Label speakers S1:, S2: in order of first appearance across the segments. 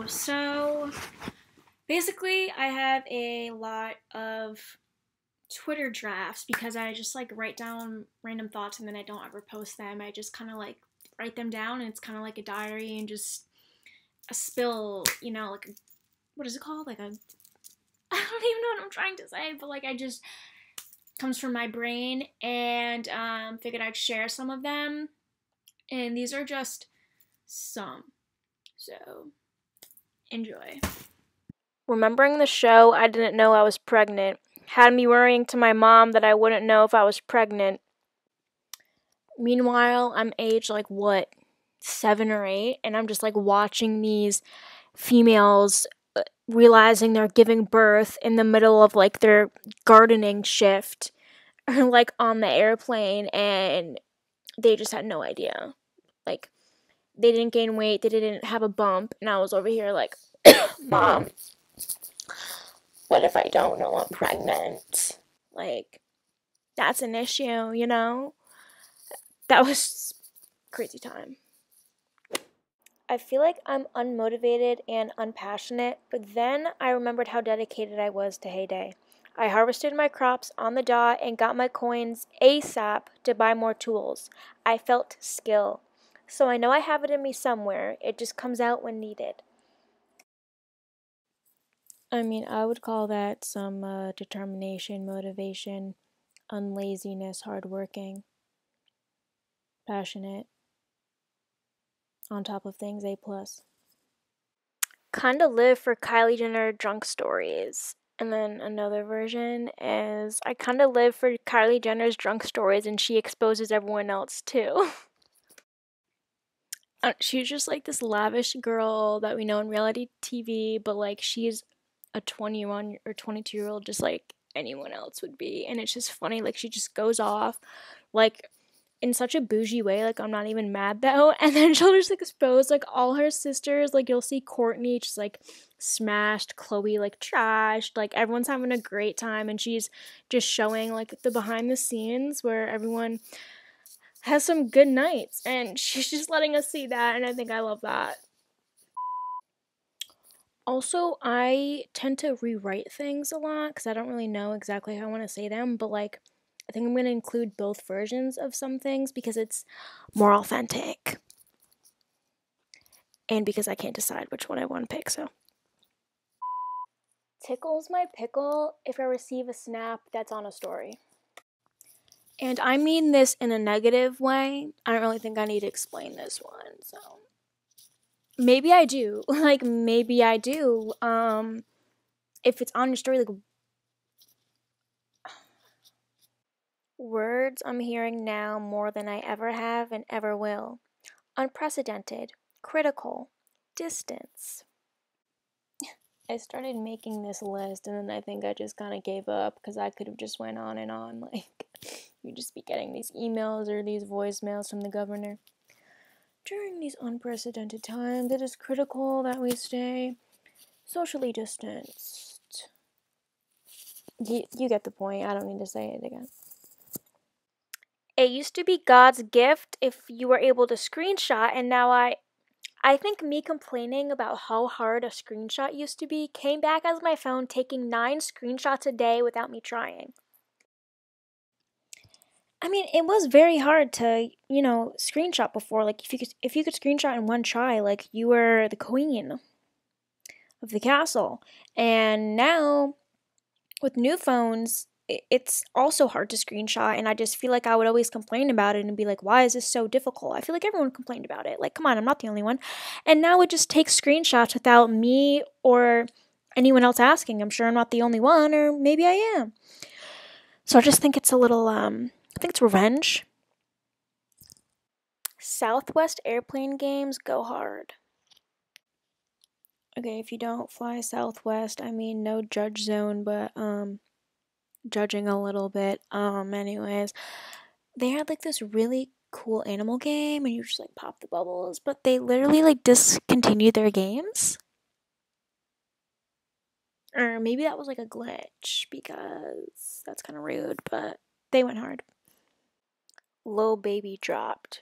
S1: So basically, I have a lot of Twitter drafts because I just like write down random thoughts and then I don't ever post them. I just kind of like write them down and it's kind of like a diary and just a spill, like what is it called? Like a, I don't even know what I'm trying to say, but like I just comes from my brain and figured I'd share some of them. And these are just some. So enjoy. Remembering the show, I didn't know I was pregnant. Had me worrying to my mom that I wouldn't know if I was pregnant. Meanwhile, I'm aged like what, 7 or 8, and I'm just like watching these females realizing they're giving birth in the middle of like their gardening shift or like on the airplane, and they just had no idea. Like, they didn't gain weight, they didn't have a bump, and I was over here like, Mom, what if I don't know I'm pregnant? Like, that's an issue, That was crazy time. I feel like I'm unmotivated and unpassionate, but then I remembered how dedicated I was to Heyday. I harvested my crops on the dot and got my coins ASAP to buy more tools. I felt skill. So I know I have it in me somewhere, it just comes out when needed. I mean, I would call that some determination, motivation, unlaziness, hardworking, passionate, on top of things, A+. Kinda live for Kylie Jenner drunk stories. And then another version is I kinda live for Kylie Jenner's drunk stories and she exposes everyone else too. She's just like this lavish girl that we know in reality TV, but like she's a 21 or 22-year-old just like anyone else would be. And it's just funny, like she just goes off like in such a bougie way, like I'm not even mad though. And then she'll just expose like all her sisters, like you'll see Courtney just like smashed, Chloe like trashed, like everyone's having a great time and she's just showing like the behind the scenes where everyone has some good nights and she's just letting us see that, and I think I love that. Also, I tend to rewrite things a lot because I don't really know exactly how I want to say them, but like I think I'm going to include both versions of some things because it's more authentic. And because I can't decide which one I want to pick, so. Tickles my pickle if I receive a snap that's on a story. And I mean this in a negative way. I don't really think I need to explain this one, so. Maybe I do. Like, maybe I do. If it's on your story, like, words I'm hearing now more than I ever have and ever will. Unprecedented, critical, distance. I started making this list and then I think I just kind of gave up because I could have just went on and on. Like, you'd just be getting these emails or these voicemails from the governor. During these unprecedented times, it is critical that we stay socially distanced. You get the point. I don't need to say it again. It used to be God's gift if you were able to screenshot, and now I think me complaining about how hard a screenshot used to be came back as my phone taking 9 screenshots a day without me trying. I mean, it was very hard to, screenshot before. Like, if you could screenshot in one try, like, you were the queen of the castle. And now, with new phones, it's also hard to screenshot, and I just feel like I would always complain about it and be like, why is this so difficult? I feel like everyone complained about it. Like, come on, I'm not the only one. And now it just takes screenshots without me or anyone else asking. I'm sure I'm not the only one, or maybe I am. So I just think it's a little, I think it's revenge. Southwest airplane games go hard. Okay, if you don't fly Southwest, I mean, no judge zone, but, judging a little bit. Anyways, they had like this really cool animal game and you just like pop the bubbles, but they literally like discontinued their games. Or maybe that was like a glitch because that's kind of rude, but they went hard. Lil Baby dropped.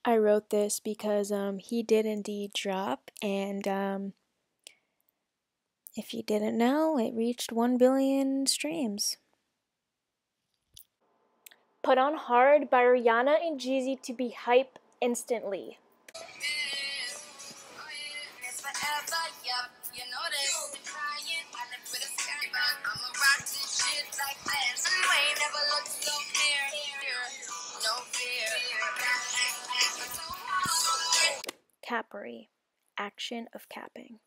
S1: I wrote this because he did indeed drop, and if you didn't know, it reached 1 billion streams. Put on Hard by Rihanna and Jeezy to be hype instantly. Cappery. Action of capping.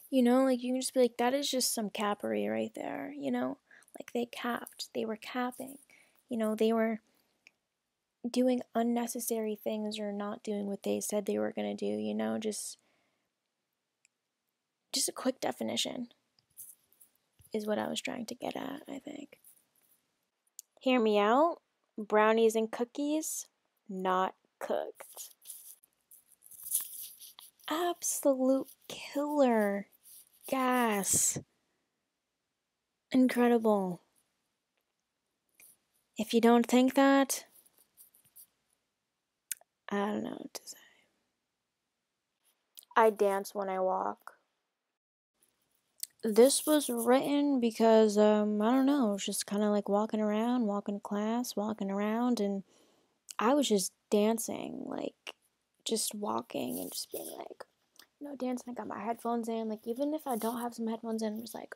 S1: You know, like you can just be like, that is just some cappery right there, you know? Like they capped. They were capping. You know, they were doing unnecessary things or not doing what they said they were going to do, you know? Just a quick definition is what I was trying to get at, I think. Hear me out. Brownies and cookies, not cooked. Absolute killer. Gas. Incredible. If you don't think that, I don't know what to say. I dance when I walk. This was written because, I don't know, I was just kind of like walking around, walking to class, walking around, and I was just dancing, like, just walking and just being like, you know, dancing. I got my headphones in, like, even if I don't have some headphones in, I'm just like,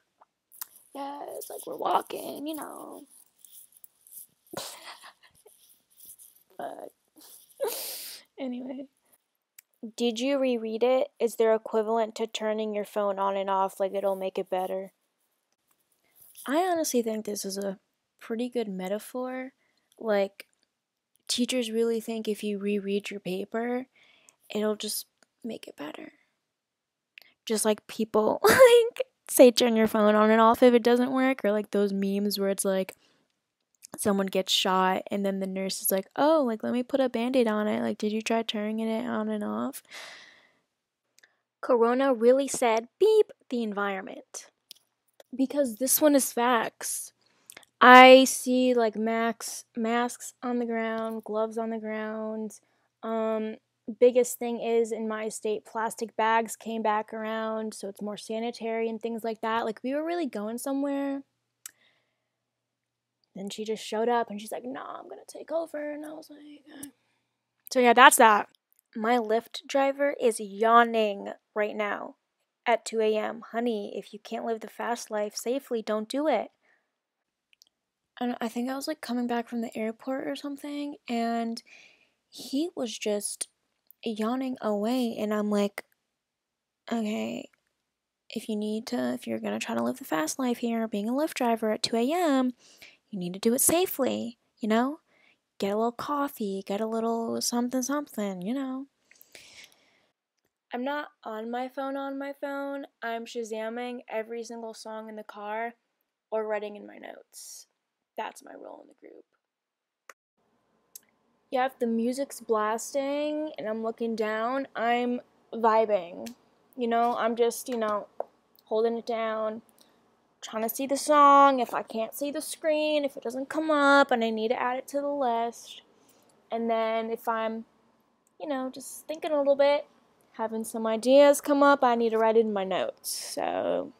S1: yeah, it's like we're walking, you know. But, anyway. Did you reread it? Is there equivalent to turning your phone on and off, like it'll make it better? I honestly think this is a pretty good metaphor. Like, teachers really think if you reread your paper, it'll just make it better. Just like people, like, say turn your phone on and off if it doesn't work, or like those memes where it's like, someone gets shot and then the nurse is like, oh, like, let me put a band-aid on it. Like, did you try turning it on and off? Corona really said, beep, the environment. Because this one is facts. I see like masks on the ground, gloves on the ground. Biggest thing is in my state, plastic bags came back around, so it's more sanitary and things like that. Like we were really going somewhere. Then she just showed up and she's like, "Nah, I'm gonna take over," and I was like, so yeah, that's that. My Lyft driver is yawning right now at 2 a.m. Honey, if you can't live the fast life safely, don't do it. And I think I was like coming back from the airport or something, and he was just yawning away. And I'm like, okay, if you're gonna try to live the fast life here, being a Lyft driver at 2 a.m., you need to do it safely, you know? Get a little coffee, get a little something, something, you know? I'm not on my phone. I'm Shazamming every single song in the car or writing in my notes. That's my role in the group. Yeah, if the music's blasting and I'm looking down, I'm vibing. You know, I'm just, holding it down, trying to see the song. If I can't see the screen, if it doesn't come up and I need to add it to the list. And then if I'm, just thinking a little bit, having some ideas come up, I need to write it in my notes. So,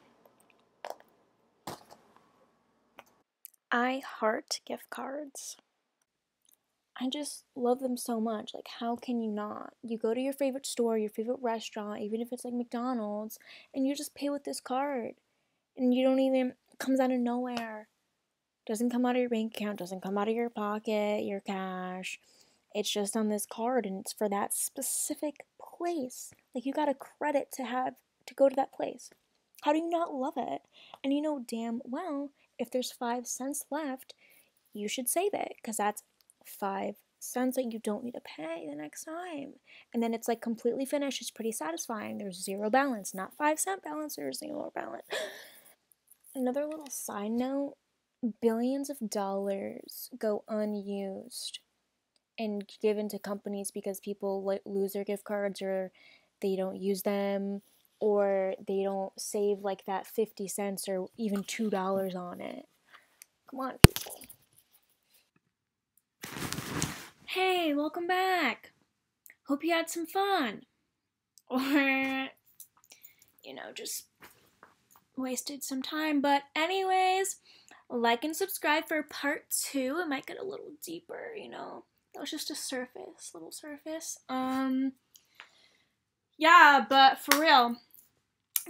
S1: I heart gift cards. I just love them so much. Like, how can you not? You go to your favorite store, your favorite restaurant, even if it's like McDonald's, and you just pay with this card. And you don't even, it comes out of nowhere. Doesn't come out of your bank account, doesn't come out of your pocket, your cash. It's just on this card and it's for that specific place. Like, you got a credit to go to that place. How do you not love it? And you know damn well, if there's 5 cents left, you should save it, because that's 5 cents that you don't need to pay the next time. And then it's like completely finished. It's pretty satisfying. There's zero balance, not 5-cent balance, there's zero balance. Another little side note, billions of dollars go unused and given to companies because people lose their gift cards, or they don't use them, or they don't save like that 50 cents or even $2 on it. Come on, people. hey, welcome back. Hope you had some fun. Or, just wasted some time. But anyways, like and subscribe for part 2. It might get a little deeper, That was just a little surface. Yeah, but for real,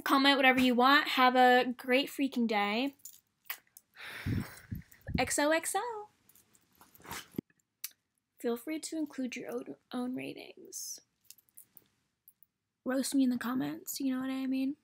S1: comment whatever you want. Have a great freaking day. XOXO. Feel free to include your own ratings. Roast me in the comments, you know what I mean?